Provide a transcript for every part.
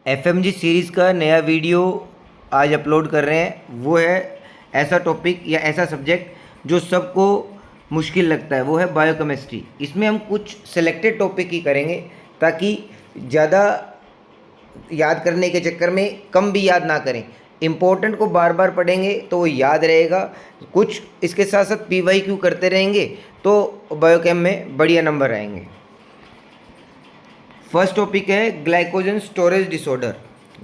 FMG series का नया video आज अपलोड कर रहे हैं। वो है ऐसा टॉपिक या ऐसा सब्जेक्ट जो सबको मुश्किल लगता है, वो है बायोकेमिस्ट्री। इसमें हम कुछ सेलेक्टेड टॉपिक ही करेंगे ताकि ज़्यादा याद करने के चक्कर में कम भी याद ना करें। इम्पोर्टेंट को बार बार पढ़ेंगे तो वो याद रहेगा। कुछ इसके साथ साथ पीवाईक्यू करते रहेंगे तो बायोकेम में बढ़िया नंबर आएंगे। फर्स्ट टॉपिक है glycogen storage disorder.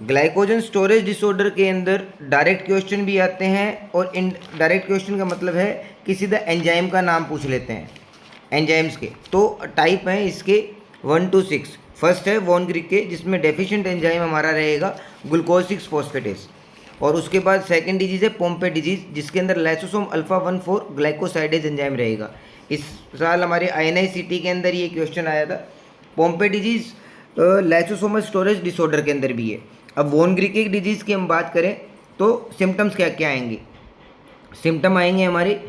Glycogen storage disorder के अंदर डायरेक्ट क्वेश्चन भी आते हैं और इनडायरेक्ट क्वेश्चन का मतलब है कि सीधा एंजाइम का नाम पूछ लेते हैं। एंजाइम्स के तो टाइप हैं इसके 1 to 6। फर्स्ट है वॉन ग्रिक के, जिसमें डेफिशिएंट एंजाइम हमारा रहेगा ग्लूकोज 6 फॉस्फेटेस। और उसके बाद सेकंड डिजीज़ है पोम्पे डिजीज़, जिसके अंदर लाइसोसोम अल्फा 1,4 ग्लाइकोसाइडेज एंजाइम रहेगा। इस साल हमारे INI-CT के अंदर ये क्वेश्चन आया था। पोम्पे डिजीज़ लाइसोसोमल स्टोरेज डिसऑर्डर के अंदर भी है। अब वॉन ग्रिक डिजीज़ की हम बात करें तो सिम्टम्स क्या क्या आएंगे। सिम्टम आएंगे हमारे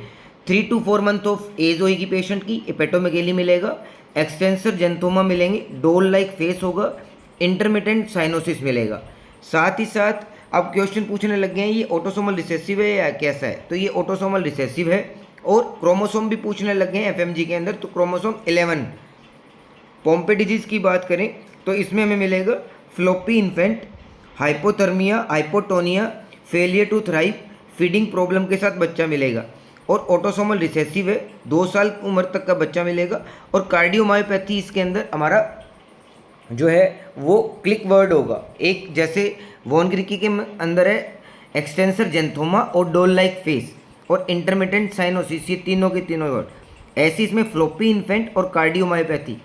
3 to 4 मंथ ऑफ एज होगी पेशेंट की, हेपेटोमेगेली मिलेगा, एक्सटेंसर जेंथोमा मिलेंगे, डोल लाइक फेस होगा, इंटरमिटेंट साइनोसिस मिलेगा। साथ ही साथ अब क्वेश्चन पूछने लग गए हैं ये ऑटोसोमल रिसेसिव है या कैसा है, तो ये ऑटोसोमल रिसेसिव है। और क्रोमोसोम भी पूछने लग गए हैं एफएमजी के अंदर, तो क्रोमोसोम 11। पोम्पे डिजीज़ की बात करें तो इसमें हमें मिलेगा floppy infant, hypothermia, hypotonia, failure to thrive, feeding problem के साथ बच्चा मिलेगा। और ऑटोसोमल रिसेसिव है, 2 साल उम्र तक का बच्चा मिलेगा। और कार्डियोमायोपैथी इसके अंदर हमारा जो है वो क्लिक वर्ड होगा। एक जैसे वॉन ग्रिकी के अंदर है एक्सटेंसर जेंथोमा और डोल लाइक फेस और इंटरमिटेंट साइनोसिस, ये तीनों के तीनों वर्ड। ऐसे इसमें फ्लोपी इन्फेंट और कार्डियोमायोपैथी।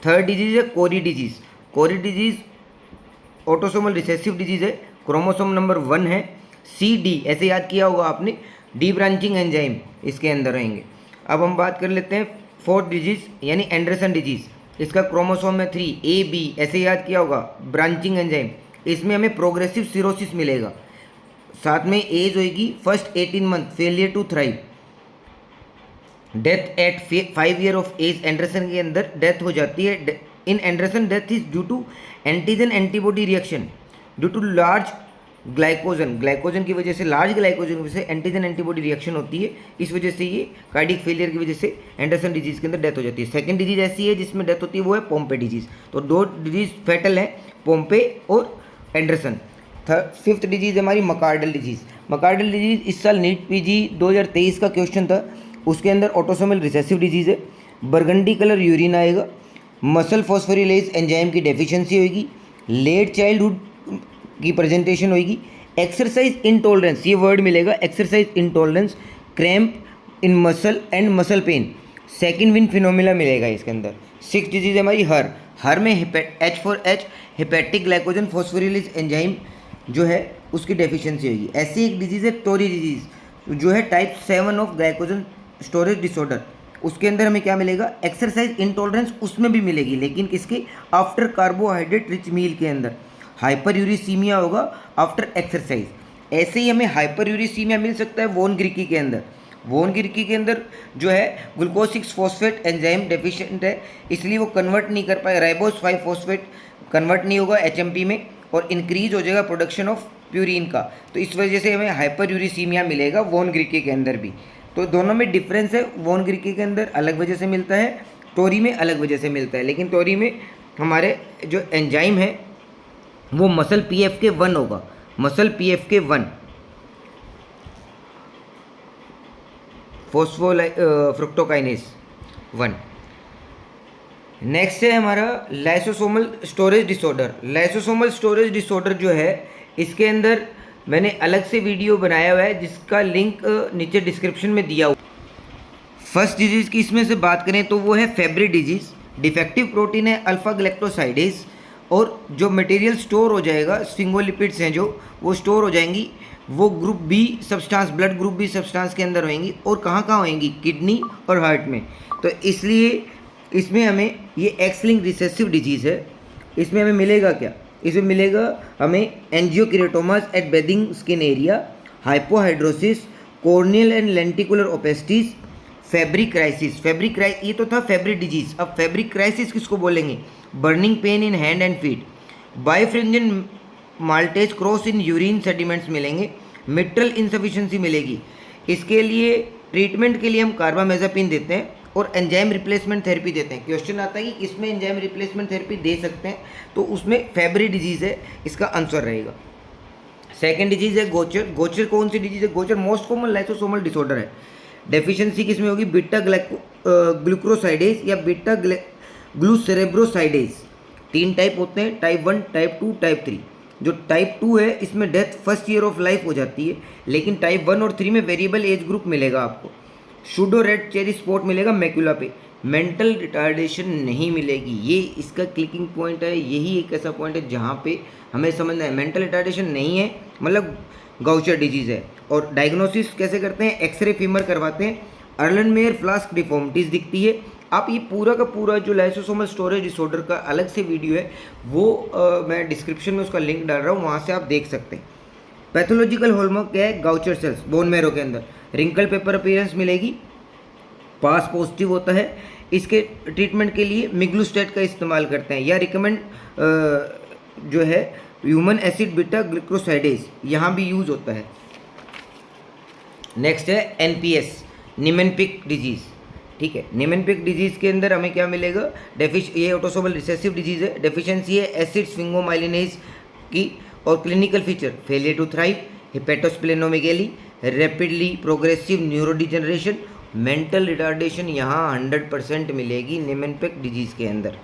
थर्ड डिजीज़ है कोरी डिजीज़। कोरी डिजीज़ ऑटोसोमल रिसेसिव डिजीज़ है, क्रोमोसोम नंबर 1 है। CD ऐसे याद किया होगा आपने, डी ब्रांचिंग एंजाइम इसके अंदर रहेंगे। अब हम बात कर लेते हैं फोर्थ डिजीज़ यानी एंडरसन डिजीज़। इसका क्रोमोसोम में 3 AB ऐसे याद किया होगा, ब्रांचिंग एंजाइम। इसमें हमें प्रोग्रेसिव सिरोसिस मिलेगा। साथ में एज होगी first 18 month, failure to thrive, death at 5 year of age. Andersen के अंदर डेथ हो जाती है। In Andersen death is due to antigen antibody reaction due to large glycogen की वजह से, लार्ज ग्लाइकोजन की वजह से एंटीजन एंटीबॉडी रिएक्शन होती है। इस वजह से ये कार्डियक फेलियर की वजह से एंडरसन डिजीज़ के अंदर डेथ हो जाती है। सेकंड डिजीज़ ऐसी है जिसमें डेथ होती है, वो है पोम्पे डिजीज़। तो 2 डिजीज़ फैटल है, पोम्पे और एंडरसन। फिफ्थ डिजीज़ हमारी मकार्डल डिजीज़। मकार्डल डिजीज़ इस साल नीट PG 2023 का क्वेश्चन था, उसके अंदर ऑटोसोमल रिसेसिव डिजीज़ है। बरगंडी कलर यूरिन आएगा, मसल फॉस्फोरिलेज एंजाइम की डेफिशिएंसी होगी, लेट चाइल्डहुड की प्रेजेंटेशन होगी, एक्सरसाइज इंटॉलरेंस, ये वर्ड मिलेगा exercise intolerance, cramp in muscle and muscle pain, second win phenomena मिलेगा इसके अंदर। 6 डिजीज़ हमारी हर में H4H हेपेटिक ग्लाइकोजन फॉस्फोरिलेज एंजाइम जो है उसकी डेफिशिएंसी होगी। ऐसी एक डिजीज़ है टोरी डिजीज़, जो है type 7 of glycogen storage disorder. उसके अंदर हमें क्या मिलेगा, एक्सरसाइज इंटॉलरेंस उसमें भी मिलेगी, लेकिन किसके, आफ्टर कार्बोहाइड्रेट रिच मील के अंदर। हाइपर यूरिसीमिया होगा आफ्टर एक्सरसाइज। ऐसे ही हमें हाइपर यूरिसीमिया मिल सकता है वॉन ग्रिकी के अंदर। वॉन ग्रिकी के अंदर जो है ग्लूकोज 6 फॉस्फेट एंजाइम डेफिशिएंट है, इसलिए वो कन्वर्ट नहीं कर पाए, राइबोस 5 फॉस्फेट कन्वर्ट नहीं होगा HMP में और इंक्रीज हो जाएगा प्रोडक्शन ऑफ प्यूरिन का। तो इस वजह से हमें हाइपर यूरिसीमिया मिलेगा वॉन ग्रिकी के अंदर भी। तो दोनों में डिफरेंस है, वॉन ग्रिकी के अंदर अलग वजह से मिलता है, टोरी में अलग वजह से मिलता है। लेकिन टोरी में हमारे जो एंजाइम है वो मसल PFK1 होगा, मसल PFK1 फ्रुक्टोकाइनेज 1। नेक्स्ट है हमारा lysosomal storage disorder. Lysosomal storage disorder जो है इसके अंदर मैंने अलग से वीडियो बनाया हुआ है, जिसका लिंक नीचे डिस्क्रिप्शन में दिया हुआ। फर्स्ट डिजीज़ की इसमें से बात करें तो वो है फेब्री डिजीज़। डिफेक्टिव प्रोटीन है अल्फा ग्लैक्टोसाइडेज, और जो मटेरियल स्टोर हो जाएगा, स्फिंगोलिपिड्स हैं जो वो स्टोर हो जाएंगी, वो group B substance, blood group B substance के अंदर होएंगी। और कहाँ कहाँ होएंगी, किडनी और हार्ट में। तो इसलिए इसमें हमें ये एक्स लिंक रिसेसिव डिजीज़ है। इसमें हमें मिलेगा क्या, इसमें मिलेगा हमें angiokeratomas at bathing skin area, hypohidrosis, corneal and lenticular opacities, fabric crisis. ये तो था फैब्रिक डिजीज़। अब फैब्रिक क्राइसिस किसको बोलेंगे, burning pain in hand and feet, birefringent Maltese cross in urine sediments मिलेंगे, मिट्रल इनसफिशिएंसी मिलेगी। इसके लिए ट्रीटमेंट के लिए हम कार्बामेज़ापिन देते हैं और एंजाइम रिप्लेसमेंट थेरेपी देते हैं। क्वेश्चन आता है कि इसमें एंजाइम रिप्लेसमेंट थेरेपी दे सकते हैं, तो उसमें फेब्री डिजीज़ है, इसका आंसर रहेगा। सेकेंड डिजीज़ है गोचर। गोचर कौन सी डिजीज़ है? गोचर मोस्ट कॉमन लाइसोसोमल डिसऑर्डर है। डेफिशिएंसी किसमें होगी? बीटा ग्लूक्रोसाइडेज या बीटा ग्लूसेरेब्रोसाइडेज। 3 टाइप होते हैं, टाइप 1, टाइप 2, टाइप 3। जो टाइप 2 है इसमें death first year of life हो जाती है, लेकिन टाइप 1 और 3 में वेरिएबल एज ग्रुप मिलेगा आपको। शूडो रेड चेरी स्पॉट मिलेगा मैक्यूला पे। मेंटल रिटार्डेशन नहीं मिलेगी। ये इसका क्लिकिंग पॉइंट है, यही एक ऐसा पॉइंट है जहाँ पे हमें समझना है मेंटल रिटार्डेशन नहीं है, मतलब गाउचर डिजीज़ है। और डायग्नोसिस कैसे करते हैं? एक्सरे फीमर करवाते हैं, अर्लेनमेयर फ्लास्क डिफॉर्मिटीज़ दिखती है। आप ये पूरा का पूरा जो लाइसोसोमल स्टोरेज डिसऑर्डर का अलग से वीडियो है वो मैं डिस्क्रिप्शन में उसका लिंक डाल रहा हूँ, वहाँ से आप देख सकते हैं। पैथोलॉजिकल हॉलमार्क क्या है? गाउचर सेल्स बोन मैरो के अंदर। रिंकल पेपर अपीयरेंस मिलेगी, पास पॉजिटिव होता है। इसके ट्रीटमेंट के लिए मिग्लूस्टेट का इस्तेमाल करते हैं या रिकमेंड जो है ह्यूमन एसिड बीटा ग्लिक्रोसाइडेज, यहाँ भी यूज़ होता है। नेक्स्ट है एनपीएस, निमेनपिक डिजीज़। ठीक है, निमेनपिक डिजीज़ के अंदर हमें क्या मिलेगा? ये ऑटोसोमल रिसेसिव डिजीज़ है। डेफिशिएंसी है एसिड स्फिंगोमाइलिनेज की, और clinical feature failure to thrive, hepatosplenomegaly, rapidly progressive neurodegeneration, mental retardation यहाँ 100% मिलेगी निमेनपिक डिजीज़ के अंदर।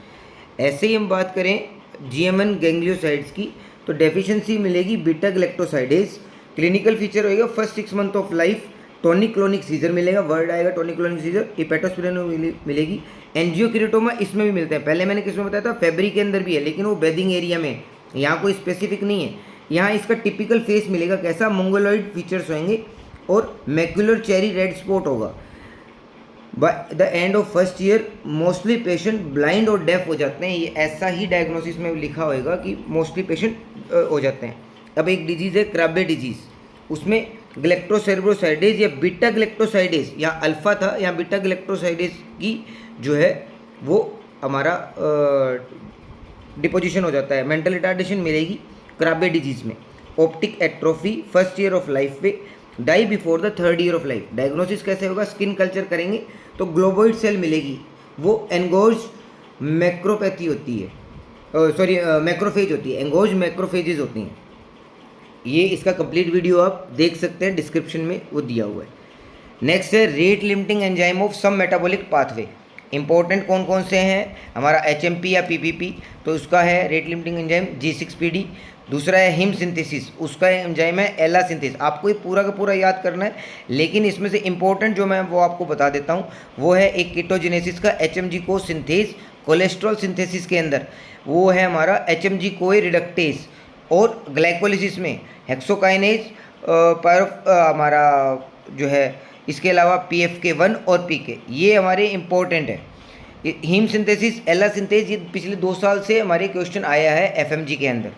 ऐसे ही हम बात करें जीएमएन गैंग्लियोसाइड्स की, तो डेफिशिएंसी मिलेगी बीटा ग्लैक्टोसाइडेज। क्लिनिकल फीचर होएगा first 6 month of life, tonic clonic scissor मिलेगा, वर्ड आएगा टोनिक क्लोनिक सीजर। हेपेटोस्प्लेनोमेगेली मिलेगी। एंजियोकेरेटोमा इसमें भी मिलता है, पहले मैंने किसमें बताया था? फेब्री के अंदर भी है, लेकिन वो बेदिंग एरिया में, यहाँ कोई स्पेसिफिक नहीं है। यहाँ इसका टिपिकल फेस मिलेगा कैसा? मंगोलॉइड फीचर्स होंगे और मैक्युलर चेरी रेड स्पॉट होगा। By the end of first year mostly patient blind और डेफ हो जाते हैं। ये ऐसा ही डायग्नोसिस में लिखा होगा कि मोस्टली पेशेंट हो जाते हैं। अब एक डिजीज़ है क्राबे डिजीज़, उसमें ग्लैक्टोसेरेब्रोसाइडेज या बीटा ग्लैक्टोसाइडेज, यहाँ अल्फा था, यहाँ बीटा ग्लैक्टोसाइडेज की जो है वो हमारा डिपोजिशन हो जाता है। मेंटल रिटार्डेशन मिलेगी क्राबे डिजीज़ में। Optic atrophy first year of life पे, die before the 3rd year of life. Diagnosis कैसे होगा? स्किन कल्चर करेंगे तो ग्लोबोइड सेल मिलेगी, वो एंगोज मैक्रोपैथी होती है, सॉरी मैक्रोफेज होती है, एंगोज मैक्रोफेजेस होती हैं। ये इसका कंप्लीट वीडियो आप देख सकते हैं, डिस्क्रिप्शन में वो दिया हुआ है। नेक्स्ट है rate limiting enzyme of some metabolic pathway. Important कौन कौन से हैं? हमारा एचएमपी या पीपीपी, तो उसका है रेट लिमिटिंग एंजाइम G6PD। दूसरा है हिम सिंथेसिस, उसका एंजाइम है एला सिंथेस। आपको ये पूरा का पूरा याद करना है, लेकिन इसमें से इंपॉर्टेंट जो मैं वो आपको बता देता हूँ, वो है एक कीटोजेनेसिस का HMG को सिंथेस। कोलेस्ट्रॉल सिंथेसिस के अंदर वो है हमारा HMG कोई रिडक्टेज, और ग्लाइकोलिसिस में हेक्सोकाइनेज हमारा जो है, इसके अलावा PFK1 और PK, ये हमारे इंपॉर्टेंट है। हीम सिंथेसिस, एला सिंथेस, ये पिछले 2 साल से हमारे क्वेश्चन आया है FMG के अंदर।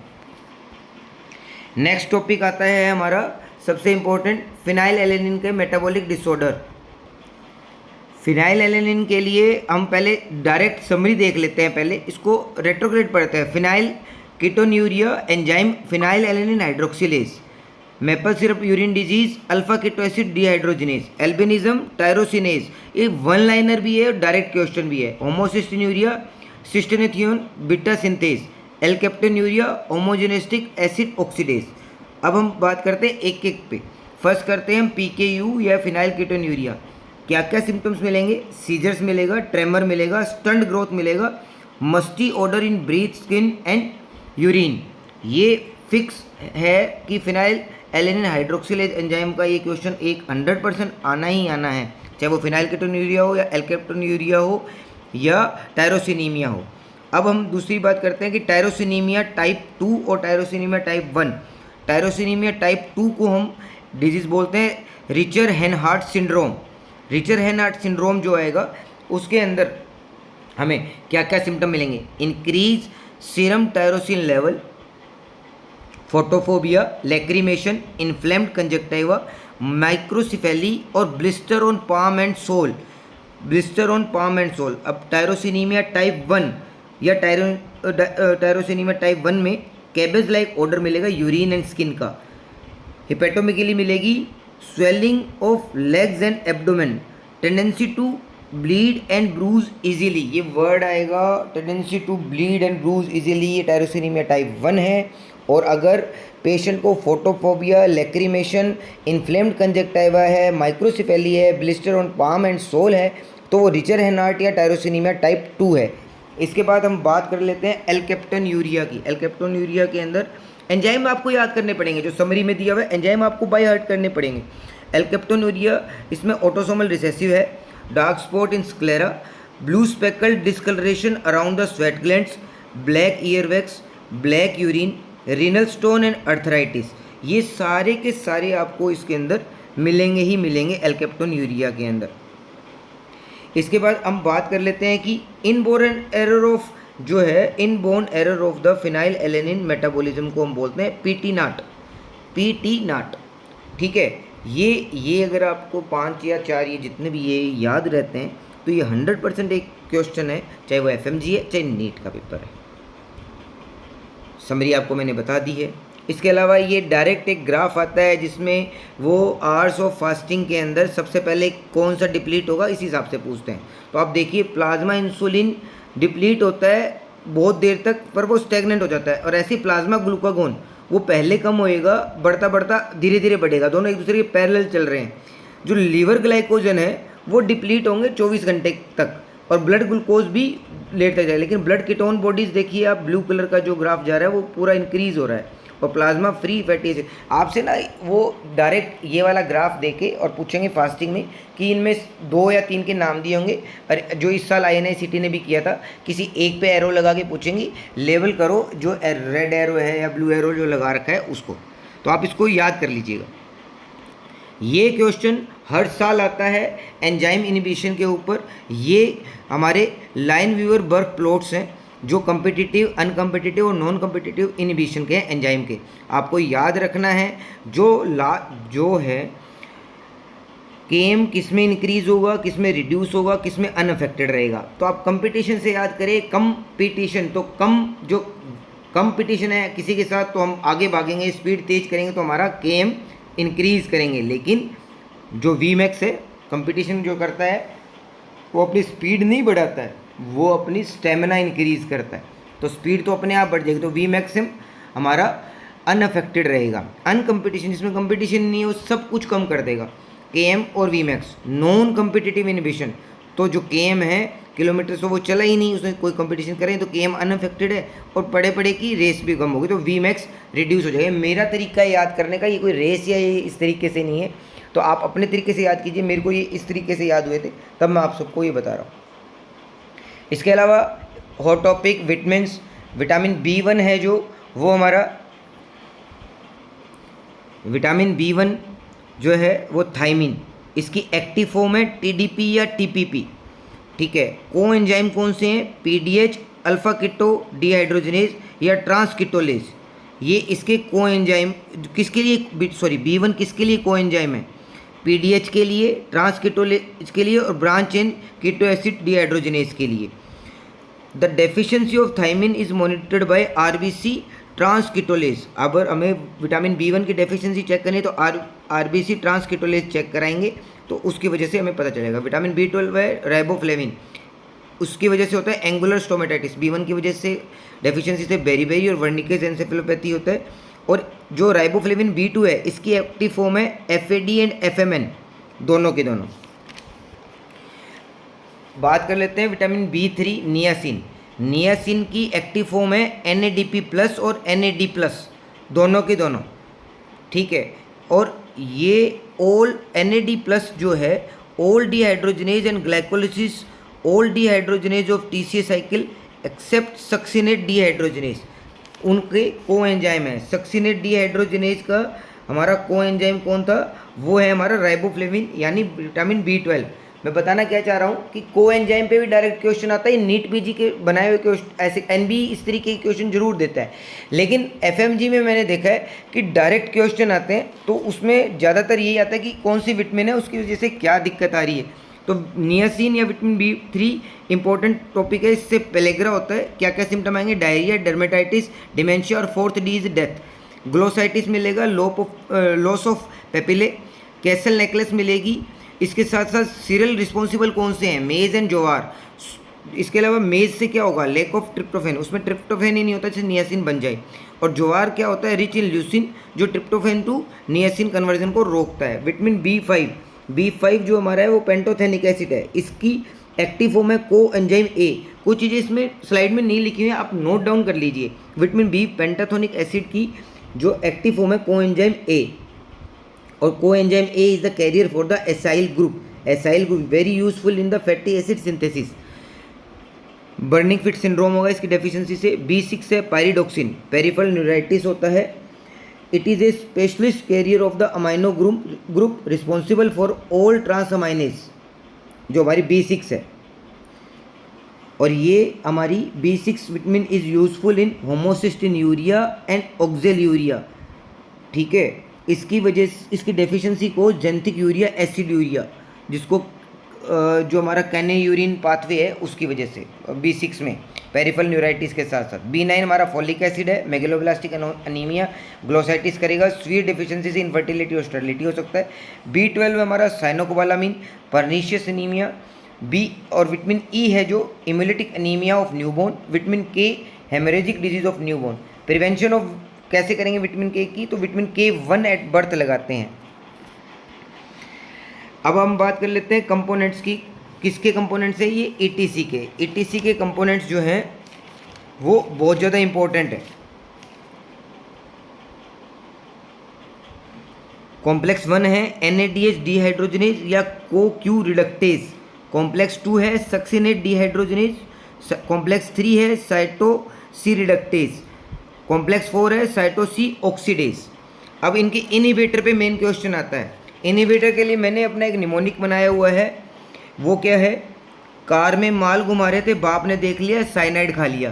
नेक्स्ट टॉपिक आता है हमारा सबसे इंपॉर्टेंट, फिनाइल एलेनिन के मेटाबॉलिक डिसऑर्डर। फिनाइल एलेनिन के लिए हम पहले डायरेक्ट समरी देख लेते हैं, पहले इसको रेट्रोग्रेड पढ़ते हैं। Phenylketonuria enzyme phenylalanine hydroxylase, maple syrup urine disease, alpha keto acid dehydrogenase, albinism, tyrosinase. ये 1 लाइनर भी है और डायरेक्ट क्वेश्चन भी है। होमोसिस्टिन्यूरिया, सिस्टेनेथियोन बीटा सिंथेज, एल्केप्टेन्यूरिया, होमोजेनेस्टिक एसिड ऑक्सीडेज। अब हम बात करते हैं एक एक पे। फर्स्ट करते हैं हम PKU या फिनाइल कीटोन्यूरिया। क्या क्या सिम्टम्स मिलेंगे? सीजर्स मिलेगा, ट्रेमर मिलेगा, स्टंट ग्रोथ मिलेगा, musty odour in breath, skin and urine. ये फिक्स है कि फिनाइल एलेनिन हाइड्रोक्सिलेज एंजाइम का ये क्वेश्चन 100% आना ही आना है, चाहे वो फिनाइल कीटोन्यूरिया हो या एल्केप्टोन्यूरिया हो या टायरोसिनीमिया हो। अब हम दूसरी बात करते हैं कि टायरोसिनीमिया टाइप 2 और टायरोसिनीमिया टाइप 1। टायरोसिनीमिया टाइप 2 को हम डिजीज़ बोलते हैं Richner Hanhart syndrome. Richner Hanhart syndrome जो आएगा उसके अंदर हमें क्या क्या सिम्टम मिलेंगे? Increase serum tyrosine level, photophobia, lacrimation, inflamed conjunctiva, microcephaly और blister on palm and sole. Blister on palm and sole. अब टायरोसिनीमिया टाइप 1 या टायरोसिनीमिया टाइप 1 में कैबेज लाइक ऑर्डर मिलेगा यूरिन एंड स्किन का। हिपेटोमेगली मिलेगी swelling of legs and abdomen, tendency to bleed and bruise easily, ये word आएगा tendency to bleed and bruise easily, ये tyrosinemia type 1 है। और अगर पेशेंट को फोटोफोबिया, लैक्रिमेशन, इन्फ्लेम्ड कंजक्टिवा है, माइक्रोसिफेली है, blister on palm and sole है, तो वो रिचर हेनार्ट या टायरोसिनीमिया टाइप 2 है। इसके बाद हम बात कर लेते हैं एल्केप्टोन्यूरिया की। एल्केप्टोन्यूरिया के अंदर एंजाइम आपको याद करने पड़ेंगे, जो समरी में दिया हुआ है एंजाइम आपको बाय हार्ट करने पड़ेंगे। एल्केप्टोन्यूरिया इसमें ऑटोसोमल रिसेसिव है, dark spot in sclera, blue speckle discolouration around the sweat glands, black earwax, black urine, renal stone and arthritis, ये सारे के सारे आपको इसके अंदर मिलेंगे ही मिलेंगे एल्केप्टोन्यूरिया के अंदर। इसके बाद हम बात कर लेते हैं कि इनबोर्न एरर ऑफ जो है inborn error of the phenyl alanine metabolism को हम बोलते हैं पीटी नाट। ठीक है, ये अगर आपको 5 या 4 ये जितने भी ये याद रहते हैं तो ये 100% एक क्वेश्चन है, चाहे वो एफएमजी है चाहे नीट का पेपर है। समरी आपको मैंने बता दी है। इसके अलावा ये डायरेक्ट एक ग्राफ आता है जिसमें वो आवर्स ऑफ फास्टिंग के अंदर सबसे पहले कौन सा डिप्लीट होगा इस हिसाब से पूछते हैं। तो आप देखिए प्लाज्मा इंसुलिन डिप्लीट होता है बहुत देर तक पर वो स्टेगनेंट हो जाता है, और ऐसे प्लाज्मा ग्लूकागोन वो पहले कम होएगा, बढ़ता बढ़ता धीरे धीरे बढ़ेगा, दोनों एक दूसरे के पैरेलल चल रहे हैं। जो लीवर ग्लाइकोजन है वो डिप्लीट होंगे 24 घंटे तक, और ब्लड ग्लूकोज भी लेट तक जाएगा। लेकिन ब्लड कीटोन बॉडीज देखिए आप, ब्लू कलर का जो ग्राफ जा रहा है वो पूरा इंक्रीज हो रहा है, और प्लाज्मा फ्री फैटी एसिड आपसे ना वो डायरेक्ट ये वाला ग्राफ देके और पूछेंगे फास्टिंग में कि इनमें 2 या 3 के नाम दिए होंगे, और जो इस साल INICT ने भी किया था किसी एक पे एरो लगा के पूछेंगे, लेवल करो जो रेड एरो है या ब्लू एरो जो लगा रखा है उसको, तो आप इसको याद कर लीजिएगा। ये क्वेश्चन हर साल आता है एंजाइम इनहिबिशन के ऊपर। ये हमारे लाइन व्यूअर बर्क प्लॉट्स हैं जो कम्पिटिटिव, अनकम्पिटिटिव और नॉन कम्पिटिटिव इनहिबिशन के हैं एंजाइम के। आपको याद रखना है जो है केम किस में इंक्रीज होगा, किस में रिड्यूस होगा, किस में अनअफेक्टेड रहेगा। तो आप कंपटीशन से याद करें, कंपटीशन तो जो कंपटीशन है किसी के साथ तो हम आगे भागेंगे, स्पीड तेज करेंगे तो हमारा केम इंक्रीज करेंगे। लेकिन जो Vmax है कंपटीशन जो करता है वो अपनी स्पीड नहीं बढ़ाता है, वो अपनी स्टेमिना इंक्रीज करता है, तो स्पीड तो अपने आप बढ़ जाएगी, तो Vmax हमारा अनअफेक्टेड रहेगा। अनकम्पिटिशन जिसमें कंपटीशन नहीं है वो सब कुछ कम कर देगा, Km और Vmax। नॉन कम्पिटिटिव इनहिबिशन तो जो Km है किलोमीटर से वो चला ही नहीं, उसमें कोई कंपटीशन करें तो Km अनअफेक्टेड है और पड़े की रेस भी कम होगी, तो Vmax रिड्यूस हो जाएगा। मेरा तरीका याद करने का ये कोई रेस या ये इस तरीके से नहीं है, तो आप अपने तरीके से याद कीजिए। मेरे को ये इस तरीके से याद हुए थे तब मैं आप सबको ये बता रहा हूँ। इसके अलावा hot topic vitamins, vitamin B1 है जो वो हमारा विटामिन B1 जो है वो थायमिन, इसकी एक्टिव फॉर्म है TDP या TPP। ठीक है, को एंजाइम कौन से हैं? PDH, अल्फा कीटो डिहाइड्रोजनेज या ट्रांसकीटोलेज, ये इसके को एंजाइम किसके लिए B1 किसके लिए को एंजाइम है? PDH के लिए, ट्रांसकीटोलेज के लिए और branch in keto acid dehydrogenase के लिए। The deficiency of thiamine is monitored by RBC transketolase. अब हमें विटामिन B1 की डेफिशिएंसी चेक करनी है तो RBC ट्रांसकीटोलेज चेक कराएंगे, तो उसकी वजह से हमें पता चलेगा। विटामिन B12 है राइबोफ्लेविन, उसकी वजह से होता है एंगुलर स्टोमेटाइटिस। B1 की वजह से डेफिशिएंसी से बेरीबेरी और वर्निकेज एन्सेफेलोपैथी होता है। और जो राइबोफ्लेविन B2 है इसकी एक्टिव फॉर्म है FAD एंड FMN, दोनों के दोनों। बात कर लेते हैं विटामिन B3 नियासिन। नियासिन की एक्टिव फॉर्म है NADP+ और NAD+, दोनों के दोनों। ठीक है, और ये ऑल NAD+ जो है all dehydrogenase and glycolysis all dehydrogenase of TCA cycle except succinate dehydrogenase, उनके को एंजाइम है। सक्सिनेट डिहाइड्रोजनेज का हमारा को एंजाइम कौन था? वो है हमारा राइबोफ्लेविन यानी विटामिन B12। मैं बताना क्या चाह रहा हूँ कि को एंजाइम पे भी डायरेक्ट क्वेश्चन आता है। नीट PG के बनाए हुए क्वेश्चन ऐसे NB इस तरीके के क्वेश्चन जरूर देता है, लेकिन FMG में मैंने देखा है कि डायरेक्ट क्वेश्चन आते हैं तो उसमें ज़्यादातर यही आता है कि कौन सी विटामिन है, उसकी वजह से क्या दिक्कत आ रही है। तो नियासिन या विटामिन B3 इंपॉर्टेंट टॉपिक है, इससे पेलेग्रा होता है। क्या क्या सिम्टम आएंगे? डायरिया, डर्मेटाइटिस, डिमेंशिया और 4th D is death. Glossitis मिलेगा, loss of papillae, castle necklace मिलेगी। इसके साथ साथ सीरियल रिस्पॉन्सिबल कौन से हैं? मेज एंड ज्वार। इसके अलावा मेज से क्या होगा? लैक ऑफ ट्रिप्टोफेन, उसमें ट्रिप्टोफेन ही नहीं होता जिससे नियासिन बन जाए। और ज्वार क्या होता है? रिच इन ल्यूसिन, जो ट्रिप्टोफेन टू नियासिन कन्वर्जन को रोकता है। विटामिन B5 जो हमारा है वो पेंटोथेनिक एसिड है, इसकी एक्टिव फॉर्म है को एंजाइम ए। कुछ चीज़ें इसमें स्लाइड में नहीं लिखी हुई हैं, आप नोट डाउन कर लीजिए। विटामिन B पेंटाथोनिक एसिड की जो एक्टिव फॉर्म है को एंजाइम ए, और coenzyme a is the carrier for the acyl group. Acyl group very useful in the fatty acid synthesis. Burning feet syndrome होगा इसकी deficiency से। B6 है pyridoxine, peripheral neuritis होता है। It is a specialist carrier of the amino group responsible for all transaminase, जो हमारी B6 है। और ये हमारी B6 vitamin is useful in homocystinuria and oxaluria, ठीक है। इसकी वजह से इसकी डेफिशिएंसी को जेनेटिक यूरिया, एसिड यूरिया, जिसको जो हमारा कैनेयूरिन पाथवे है उसकी वजह से B6 में पेरिफेरल न्यूराइटिस के साथ साथ। B9 हमारा फॉलिक एसिड है, मेगलोब्लास्टिक अनीमिया, ग्लोसाइटिस करेगा। स्वीट डिफिशिएंसी से इनफर्टिलिटी और स्टेरिलिटी हो सकता है। B12 हमारा साइनोकोबालामिन, पर्नीशियस एनीमिया। B और विटामिन E है जो haemolytic anaemia of newborn. Vitamin K haemorrhagic disease of newborn. Prevention of कैसे करेंगे विटामिन K की? तो विटामिन K1 एट बर्थ लगाते हैं। अब हम बात कर लेते हैं कंपोनेंट्स की। किसके कंपोनेंट्स है ये? ETC के। ETC के कंपोनेंट्स जो हैं वो बहुत ज़्यादा इंपॉर्टेंट है। कॉम्प्लेक्स 1 है NADH डिहाइड्रोजनेज या CoQ रिडक्टेज। कॉम्प्लेक्स 2 है सक्सिनेट डिहाइड्रोजनेज। कॉम्प्लेक्स 3 है साइटोसी रिडक्टेज। कॉम्प्लेक्स 4 है साइटोसी ऑक्सीडेज। अब इनके इनहिबिटर पे मेन क्वेश्चन आता है। इनहिबिटर के लिए मैंने अपना एक निमोनिक बनाया हुआ है। वो क्या है? कार में माल घुमा रहे थे, बाप ने देख लिया, साइनाइड खा लिया।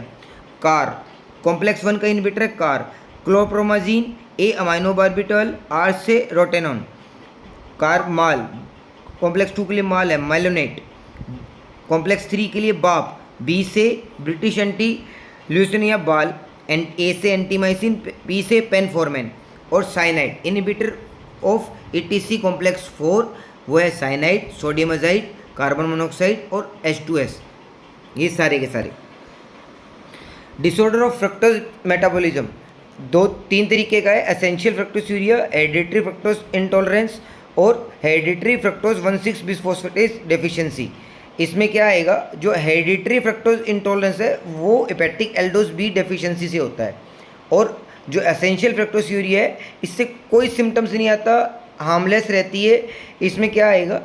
कार कॉम्प्लेक्स 1 का इनहिबिटर है कार। क्लोप्रोमाजीन, A अमाइनो बार्बिटल, R से रोटेनॉन। कार माल। कॉम्प्लेक्स 2 के लिए माल है माइलोनेट। कॉम्प्लेक्स 3 के लिए बाप, B से ब्रिटिश एंटी ल्यूसिनिया बाल, एंड A से एंटीमाइसिन, P से पेनफॉर्मेन। और cyanide inhibitor of ETC complex 4 वो है cyanide, sodium azide, carbon monoxide और H2S, ये सारे के सारे। डिसऑर्डर ऑफ फ्रक्टोज मेटाबॉलिज्म 3 तरीके का है। एसेंशियल फ्रक्टोस्यूरिया, हेरिडिटरी फ्रक्टोज इंटॉलरेंस और हेरिडिटरी फ्रक्टोज 1,6 बिसफॉस्फेटेज डेफिशिएंसी। इसमें क्या आएगा? जो हेरिडिटरी फ्रक्टोज इंटॉलरेंस है वो हेपेटिक एल्डोज B डेफिशिएंसी से होता है। और जो एसेंशियल फ्रक्टोस्यूरिया है इससे कोई सिम्टम्स नहीं आता, हार्मलेस रहती है। इसमें क्या आएगा?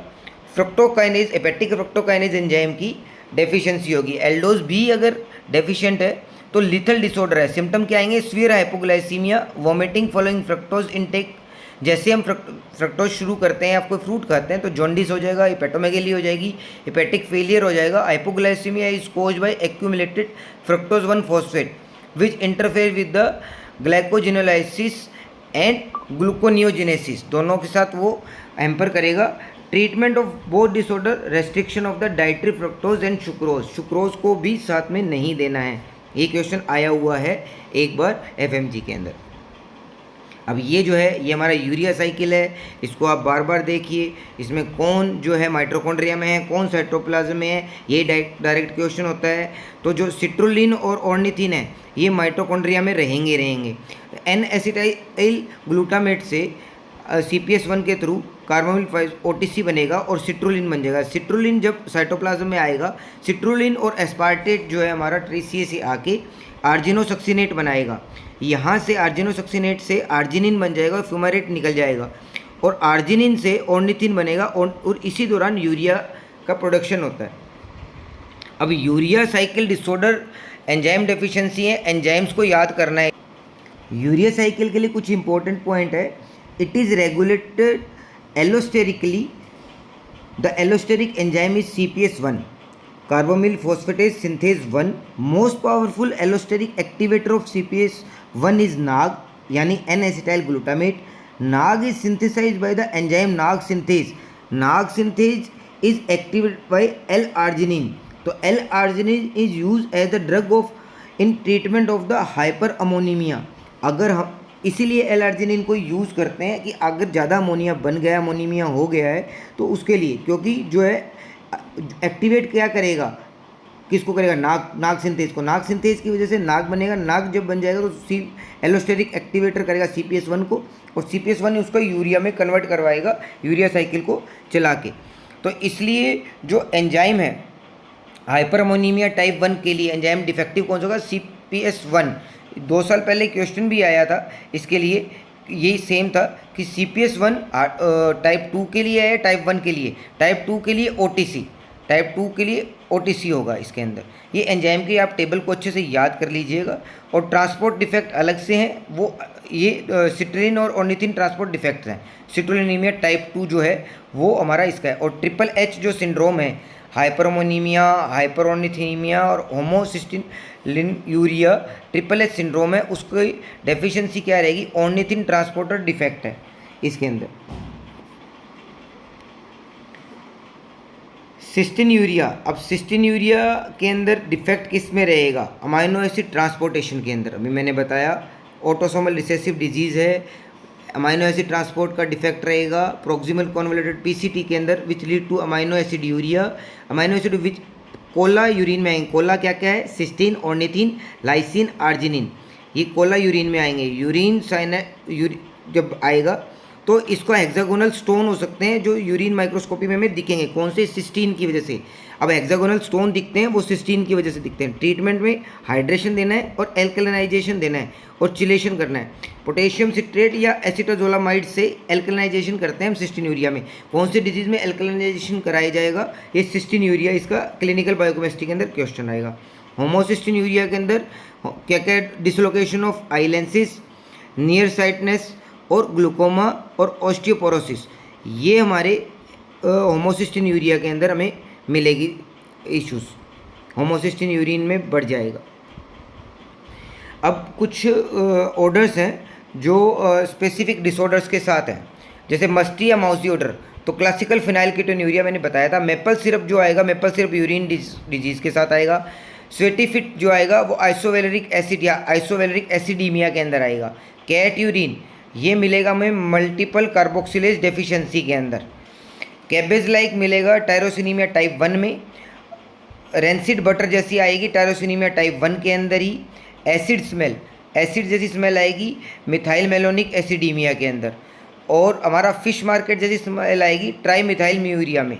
फ्रक्टोकाइनेज, हेपेटिक फ्रक्टोकाइनेज एंजाइम की डेफिशिएंसी होगी। एल्डोज B अगर डेफिशिएंट है तो लिथल डिसऑर्डर है। सिम्टम क्या आएंगे? Severe hypoglycaemia, vomiting following fructose intake. जैसे हम फ्रक्टोज शुरू करते हैं, आप कोई फ्रूट खाते हैं तो जॉन्डिस हो जाएगा, हिपेटोमेगेली हो जाएगी, हेपेटिक फेलियर हो जाएगा। Hypoglycaemia is caused by accumulated fructose 1 phosphate which interfere with the glycogenolysis and gluconeogenesis, दोनों के साथ वो हैम्पर करेगा। Treatment of both disorder, restriction of the dietary fructose and sucrose को भी साथ में नहीं देना है। ये क्वेश्चन आया हुआ है एक बार FMG के अंदर। अब ये जो है ये हमारा यूरिया साइकिल है, इसको आप बार बार देखिए। इसमें कौन जो है माइटोकॉन्ड्रिया में है, कौन साइटोप्लाज्म में है, ये डायरेक्ट क्वेश्चन होता है। तो जो सिट्रुलिन और ऑर्निथिन है ये माइटोकॉन्ड्रिया में रहेंगे। एन एसिटाइल ग्लूटामेट से CPS1 के थ्रू कार्बोमिल OTC बनेगा और सिट्रुलिन बन जाएगा। सिट्रुलिन जब साइटोप्लाज्म में आएगा, सिट्रुलिन और एस्पार्टेट जो है हमारा ट्रीसीए से आके आर्जिनोसक्सिनेट बनाएगा। यहाँ से आर्जिनोसक्सिनेट से आर्जिनिन बन जाएगा और फ्यूमारेट निकल जाएगा, और आर्जिनिन से ऑर्निथिन बनेगा, और इसी दौरान यूरिया का प्रोडक्शन होता है। अब urea cycle disorder enzyme deficiency है, एंजाइम्स को याद करना है। यूरिया साइकिल के लिए कुछ इंपॉर्टेंट पॉइंट है। It is regulated allosterically. The allosteric enzyme is CPS1, carbamoyl phosphatase synthase 1। Most powerful allosteric activator of CPS1 is NAG, यानी N acetyl glutamate. NAG is synthesized by the enzyme NAG synthase. NAG synthase is activated by L arginine. तो L arginine is use as the drug of in treatment of the hyperammonaemia. अगर हम इसीलिए L arginine को use करते हैं कि अगर ज़्यादा अमोनिया बन गया, अमोनीमिया हो गया है, तो उसके लिए, क्योंकि जो है एक्टिवेट क्या करेगा, किसको करेगा, नाग सिंथेज को। नाग सिंथेज की वजह से नाग बनेगा, नाग जब बन जाएगा तो एलोस्टेरिक एक्टिवेटर करेगा CPS1 को, और CPS1 उसको यूरिया में कन्वर्ट करवाएगा, यूरिया साइकिल को चला के। तो इसलिए जो एंजाइम है हाइपर अमोनीमिया टाइप 1 के लिए एंजाइम डिफेक्टिव कौन सा होगा, CPS1। 2 साल पहले क्वेश्चन भी आया था इसके लिए, यही सेम था कि CPS1 टाइप 2 के लिए है, टाइप 1 के लिए। टाइप 2 के लिए OTC, टाइप 2 के लिए OTC होगा इसके अंदर। ये एंजाइम की आप टेबल को अच्छे से याद कर लीजिएगा। और ट्रांसपोर्ट डिफेक्ट अलग से हैं, वो ये सिट्रीन और ऑर्निथिन ट्रांसपोर्ट डिफेक्ट्स हैं। सिट्रोलिनीमिया टाइप 2 जो है वो हमारा इसका है। और ट्रिपल H जो सिंड्रोम है, हाइपरमोनीमिया, हाइपरऑर्निथीमिया और homocysteine urea, triple H syndrome है, उसकी डेफिशिएंसी क्या रहेगी, ऑर्निथिन ट्रांसपोर्टर डिफेक्ट है इसके अंदर। सिस्टीन यूरिया, अब सिस्टीन यूरिया के अंदर डिफेक्ट किस में रहेगा, अमाइनो एसिड ट्रांसपोर्टेशन के अंदर। अभी मैंने बताया ऑटोसोमल रिसेसिव डिजीज़ है, अमाइनो एसिड ट्रांसपोर्ट का डिफेक्ट रहेगा। प्रोक्सिमल कॉन्वोल्यूटेड PCT के अंदर which lead two amino acid urea, amino acid which Cola urine में आएंगे। कोला क्या क्या है, सिस्टीन, ऑर्निथिन, लाइसिन, आर्जिनिन, ये कोला यूरिन में आएंगे। यूरिन जब आएगा तो इसको हेक्सागोनल स्टोन हो सकते हैं जो यूरिन माइक्रोस्कोपी में हमें दिखेंगे। कौन से, सिस्टीन की वजह से। अब हेक्सागोनल स्टोन दिखते हैं वो सिस्टीन की वजह से दिखते हैं। ट्रीटमेंट में हाइड्रेशन देना है और एल्कलाइजेशन देना है और चिलेशन करना है। पोटेशियम सिट्रेट या एसिटाजोलामाइड से एल्कलाइजेशन करते हैं हम सिस्टीन यूरिया में। कौन से डिजीज़ में एल्कलाइजेशन कराया जाएगा, ये सिस्टीन यूरिया, इसका क्लिनिकल बायोकेमिस्ट्री के अंदर क्वेश्चन आएगा। होमोसिस्टीन यूरिया के अंदर क्या क्या, dislocation of I lenses, near sightedness और ग्लूकोमा और ऑस्टियोपोरोसिस, ये हमारे होमोसिस्टीन यूरिया के अंदर हमें मिलेगी इश्यूज, होमोसिस्टीन यूरिन में बढ़ जाएगा। अब कुछ ऑर्डर्स हैं जो स्पेसिफिक डिसऑर्डर्स के साथ हैं, जैसे मस्टी या माउसी ऑर्डर। तो क्लासिकल फिनाइलकीटोन्यूरिया मैंने बताया था। मेपल सिरप जो आएगा, मेपल सिरप यूरिन डिजीज़ के साथ आएगा। स्वेटी फिट जो आएगा वो आइसोवेलेरिक एसिड या आइसोवेलेरिक एसिडीमिया के अंदर आएगा। कैट यूरिन ये मिलेगा हमें मल्टीपल कार्बोक्सिलेज डेफिशिएंसी के अंदर। कैबेज लाइक मिलेगा टायरोसिनीमिया टाइप 1 में। रेंसिड बटर जैसी आएगी टायरोसिनीमिया टाइप 1 के अंदर ही। एसिड स्मेल, एसिड जैसी स्मेल आएगी मिथाइल मेलोनिक एसिडीमिया के अंदर। और हमारा फिश मार्केट जैसी स्मेल आएगी ट्राई मिथाइल म्यूरिया में।